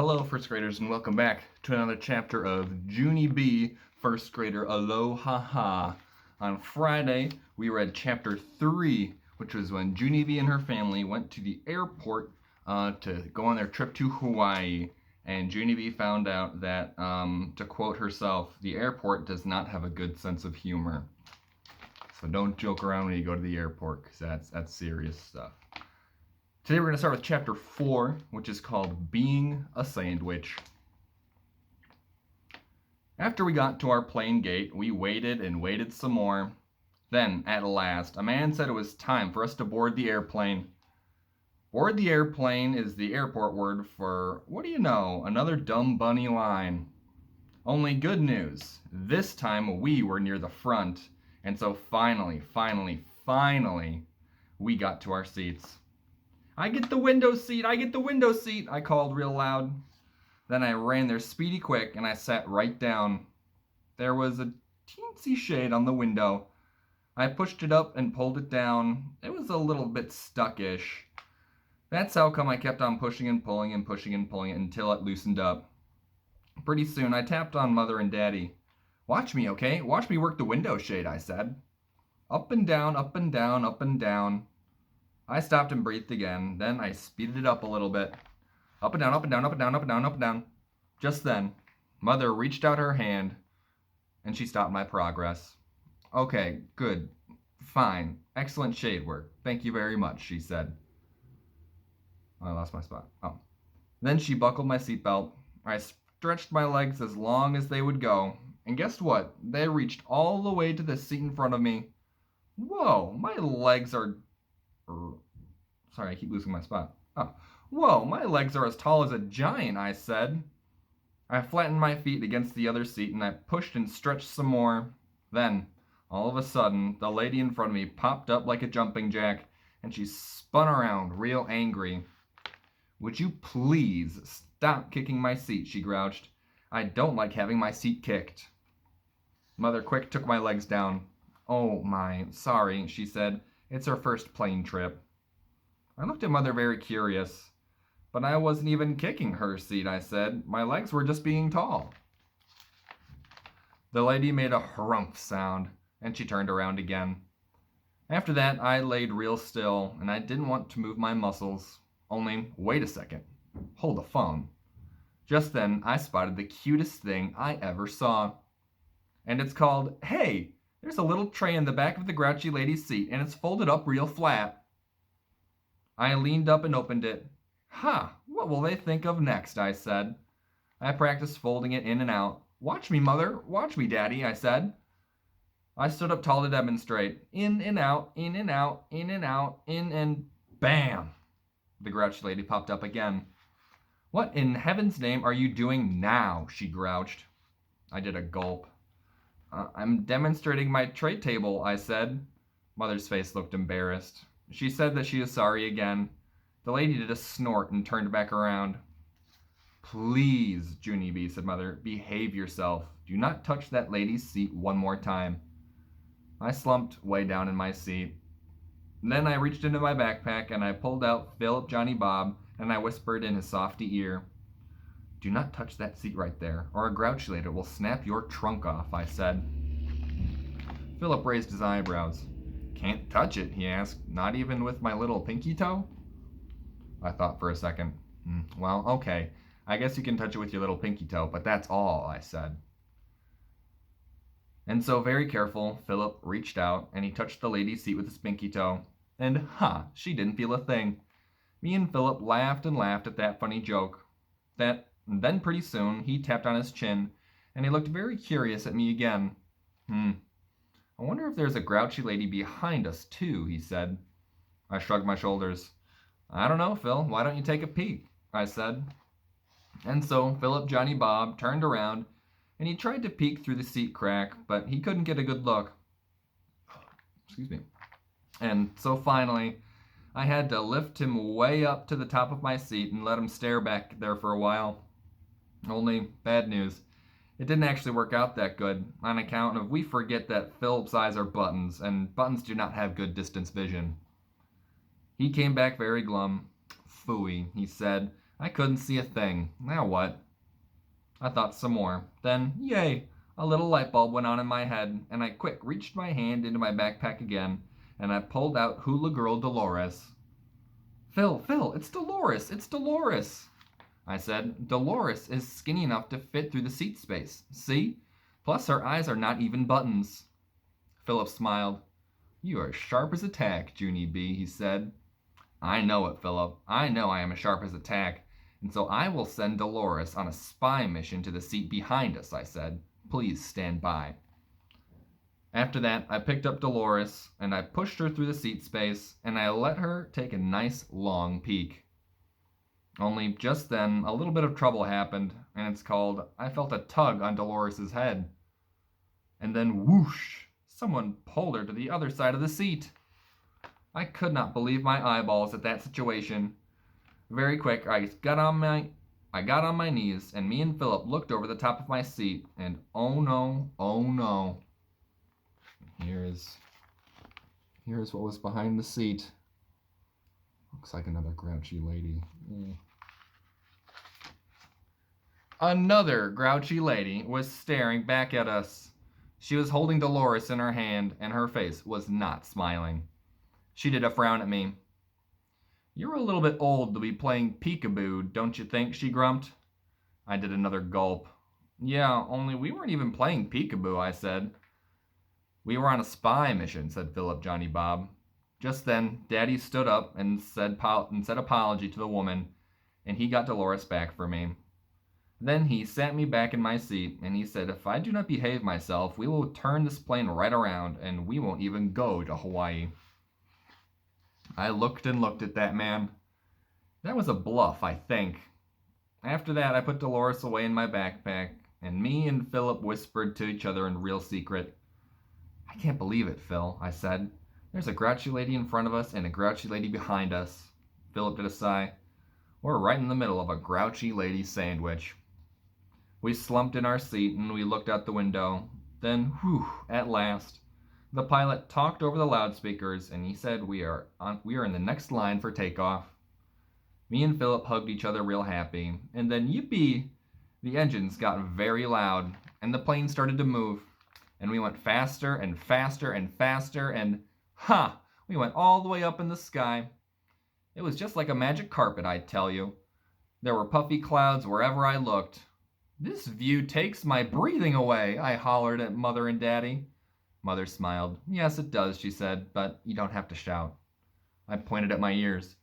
Hello, first graders, and welcome back to another chapter of Junie B, first grader Aloha-ha-ha. On Friday, we read chapter 3, which was when Junie B and her family went to the airport to go on their trip to Hawaii. And Junie B found out that, to quote herself, the airport does not have a good sense of humor. So don't joke around when you go to the airport, because that's serious stuff. Today we're going to start with chapter 4, which is called Being a Sandwich. After we got to our plane gate, we waited and waited some more. Then, at last, a man said it was time for us to board the airplane. Board the airplane is the airport word for, what do you know, another dumb bunny line. Only good news. This time we were near the front, and so finally, we got to our seats. I get the window seat, I called real loud. Then I ran there speedy quick and I sat right down. There was a teensy shade on the window. I pushed it up and pulled it down. It was a little bit stuckish. That's how come I kept on pushing and pulling it until it loosened up. Pretty soon I tapped on Mother and Daddy. Watch me, okay? Watch me work the window shade, I said. Up and down, up and down, up and down. I stopped and breathed again. Then I speeded it up a little bit. Up and down, up and down, up and down, up and down, up and down. Just then, Mother reached out her hand, and she stopped my progress. Okay, good, fine, excellent shade work. Thank you very much, she said. I lost my spot. Oh. Then she buckled my seatbelt. I stretched my legs as long as they would go, and guess what? They reached all the way to the seat in front of me. Whoa, my legs are... Sorry, I keep losing my spot. Oh. Whoa, my legs are as tall as a giant, I said. I flattened my feet against the other seat and I pushed and stretched some more. Then, all of a sudden, the lady in front of me popped up like a jumping jack and she spun around real angry. Would you please stop kicking my seat, she grouched. I don't like having my seat kicked. Mother quick took my legs down. Oh my, sorry, she said. It's her first plane trip. I looked at Mother very curious. But I wasn't even kicking her seat, I said. My legs were just being tall. The lady made a harumph sound, and she turned around again. After that, I laid real still, and I didn't want to move my muscles. Only, wait a second. Hold the phone. Just then, I spotted the cutest thing I ever saw. And it's called, Hey! There's a little tray in the back of the grouchy lady's seat, and it's folded up real flat. I leaned up and opened it. What will they think of next, I said. I practiced folding it in and out. Watch me, Mother. Watch me, Daddy, I said. I stood up tall to demonstrate. In and out, in and out, in and out, in and... Bam! The grouchy lady popped up again. What in heaven's name are you doing now? She grouched. I did a gulp. I'm demonstrating my tray table, I said. Mother's face looked embarrassed. She said that she is sorry again. The lady did a snort and turned back around. Please, Junie B, said Mother, behave yourself. Do not touch that lady's seat one more time. I slumped way down in my seat. Then I reached into my backpack and I pulled out Philip Johnny Bob and I whispered in his softy ear. Do not touch that seat right there, or a grouchy lady will snap your trunk off, I said. Philip raised his eyebrows. Can't touch it, he asked, not even with my little pinky toe? I thought for a second. Well, okay, I guess you can touch it with your little pinky toe, but that's all, I said. And so, very careful, Philip reached out, and he touched the lady's seat with his pinky toe. And she didn't feel a thing. Me and Philip laughed and laughed at that funny joke. Then pretty soon, he tapped on his chin, and he looked very curious at me again. I wonder if there's a grouchy lady behind us, too, he said. I shrugged my shoulders. I don't know, Phil. Why don't you take a peek? I said. And so Philip Johnny Bob turned around, and he tried to peek through the seat crack, but he couldn't get a good look. Excuse me. And so finally, I had to lift him way up to the top of my seat and let him stare back there for a while. Only, bad news. It didn't actually work out that good, on account of we forget that Philip's eyes are buttons, and buttons do not have good distance vision. He came back very glum. Phooey, he said. I couldn't see a thing. Now what? I thought some more. Then, yay! A little light bulb went on in my head, and I quick reached my hand into my backpack again, and I pulled out Hula Girl Dolores. Phil, it's Dolores! It's Dolores! I said. Dolores is skinny enough to fit through the seat space. See? Plus her eyes are not even buttons. Philip smiled. You are sharp as a tack, Junie B, he said. I know it, Philip. I know I am as sharp as a tack, and so I will send Dolores on a spy mission to the seat behind us, I said. Please stand by. After that, I picked up Dolores, and I pushed her through the seat space, and I let her take a nice long peek. Only just then, a little bit of trouble happened, and it's called I felt a tug on Dolores's head. And then whoosh, someone pulled her to the other side of the seat. I could not believe my eyeballs at that situation. Very quick, I got on my knees, and me and Philip looked over the top of my seat, and oh no. Here's what was behind the seat. Looks like another grouchy lady. Another grouchy lady was staring back at us. She was holding Dolores in her hand, and her face was not smiling. She did a frown at me. You're a little bit old to be playing peekaboo, don't you think? She grumped. I did another gulp. Yeah, only we weren't even playing peekaboo, I said. We were on a spy mission, said Philip Johnny Bob. Just then, Daddy stood up and said apology to the woman, and he got Dolores back for me. Then he sat me back in my seat, and he said, if I do not behave myself, we will turn this plane right around, and we won't even go to Hawaii. I looked and looked at that man. That was a bluff, I think. After that, I put Dolores away in my backpack, and me and Philip whispered to each other in real secret. I can't believe it, Phil, I said. There's a grouchy lady in front of us and a grouchy lady behind us. Philip did a sigh. We're right in the middle of a grouchy lady sandwich. We slumped in our seat and we looked out the window. Then, whew, at last, the pilot talked over the loudspeakers and he said we are in the next line for takeoff. Me and Philip hugged each other real happy, and then yippee! The engines got very loud and the plane started to move, and we went faster and faster and faster, and we went all the way up in the sky. It was just like a magic carpet, I tell you. There were puffy clouds wherever I looked. This view takes my breathing away, I hollered at Mother and Daddy. Mother smiled. Yes, it does, she said, but you don't have to shout. I pointed at my ears.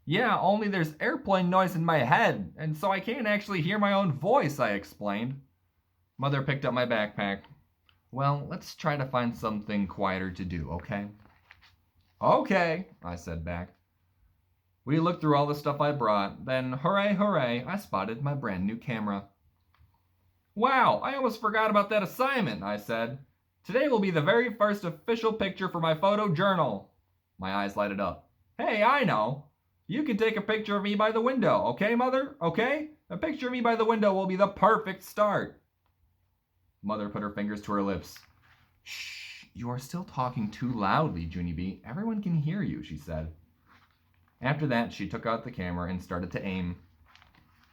Yeah, only there's airplane noise in my head, and so I can't actually hear my own voice, I explained. Mother picked up my backpack. Well, let's try to find something quieter to do, okay? Okay, I said back. We looked through all the stuff I brought, then hooray, I spotted my brand new camera. Wow, I almost forgot about that assignment, I said. Today will be the very first official picture for my photo journal. My eyes lighted up. Hey, I know. You can take a picture of me by the window, okay, Mother? Okay? A picture of me by the window will be the perfect start. Mother put her fingers to her lips. Shh, you are still talking too loudly, Junie B. Everyone can hear you, she said. After that, she took out the camera and started to aim.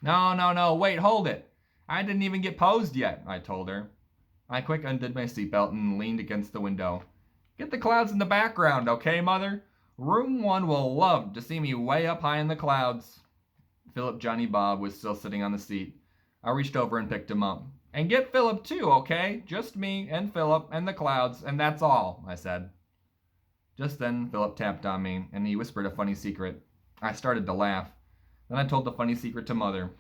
No, wait, hold it. I didn't even get posed yet, I told her. I quick undid my seatbelt and leaned against the window. Get the clouds in the background, okay, Mother? Room 1 will love to see me way up high in the clouds. Philip Johnny Bob was still sitting on the seat. I reached over and picked him up. And get Philip too, okay? Just me and Philip and the clouds, and that's all, I said. Just then, Philip tapped on me, and he whispered a funny secret. I started to laugh. Then I told the funny secret to Mother.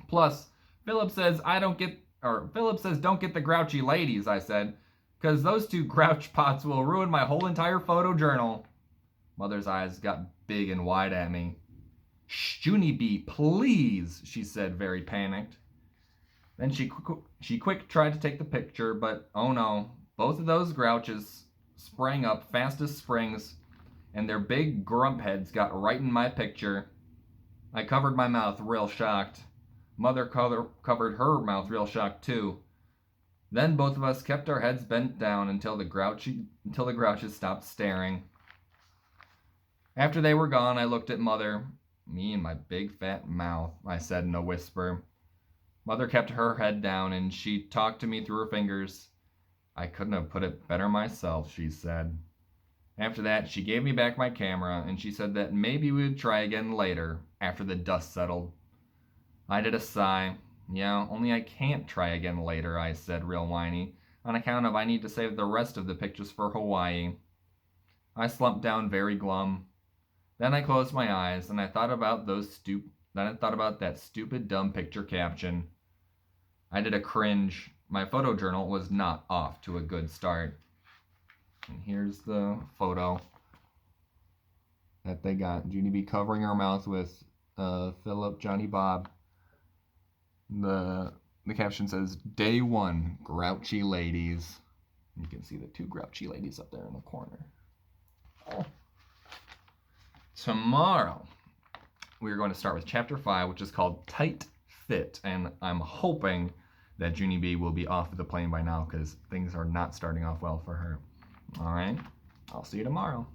Plus, Philip says don't get the grouchy ladies, I said, because those two grouch pots will ruin my whole entire photo journal. Mother's eyes got big and wide at me. Shh, Junie B, please, she said, very panicked. Then she quick tried to take the picture, but oh no, both of those grouches sprang up fast as springs, and their big grump heads got right in my picture. I covered my mouth real shocked. Mother covered her mouth real shocked too. Then both of us kept our heads bent down until the grouches stopped staring. After they were gone, I looked at Mother. Me and my big fat mouth, I said in a whisper. Mother kept her head down and she talked to me through her fingers. I couldn't have put it better myself, she said. After that, she gave me back my camera and she said that maybe we would try again later, after the dust settled. I did a sigh. Yeah, only I can't try again later, I said, real whiny, on account of I need to save the rest of the pictures for Hawaii. I slumped down very glum. Then I closed my eyes and I thought about that stupid dumb picture caption. I did a cringe. My photo journal was not off to a good start. And here's the photo that they got. Junie B covering her mouth with Philip, Johnny Bob. The caption says, Day 1, Grouchy Ladies. You can see the two grouchy ladies up there in the corner. Oh. Tomorrow, we're going to start with Chapter 5, which is called Tight Fit. And I'm hoping that Junie B will be off the plane by now because things are not starting off well for her. All right, I'll see you tomorrow.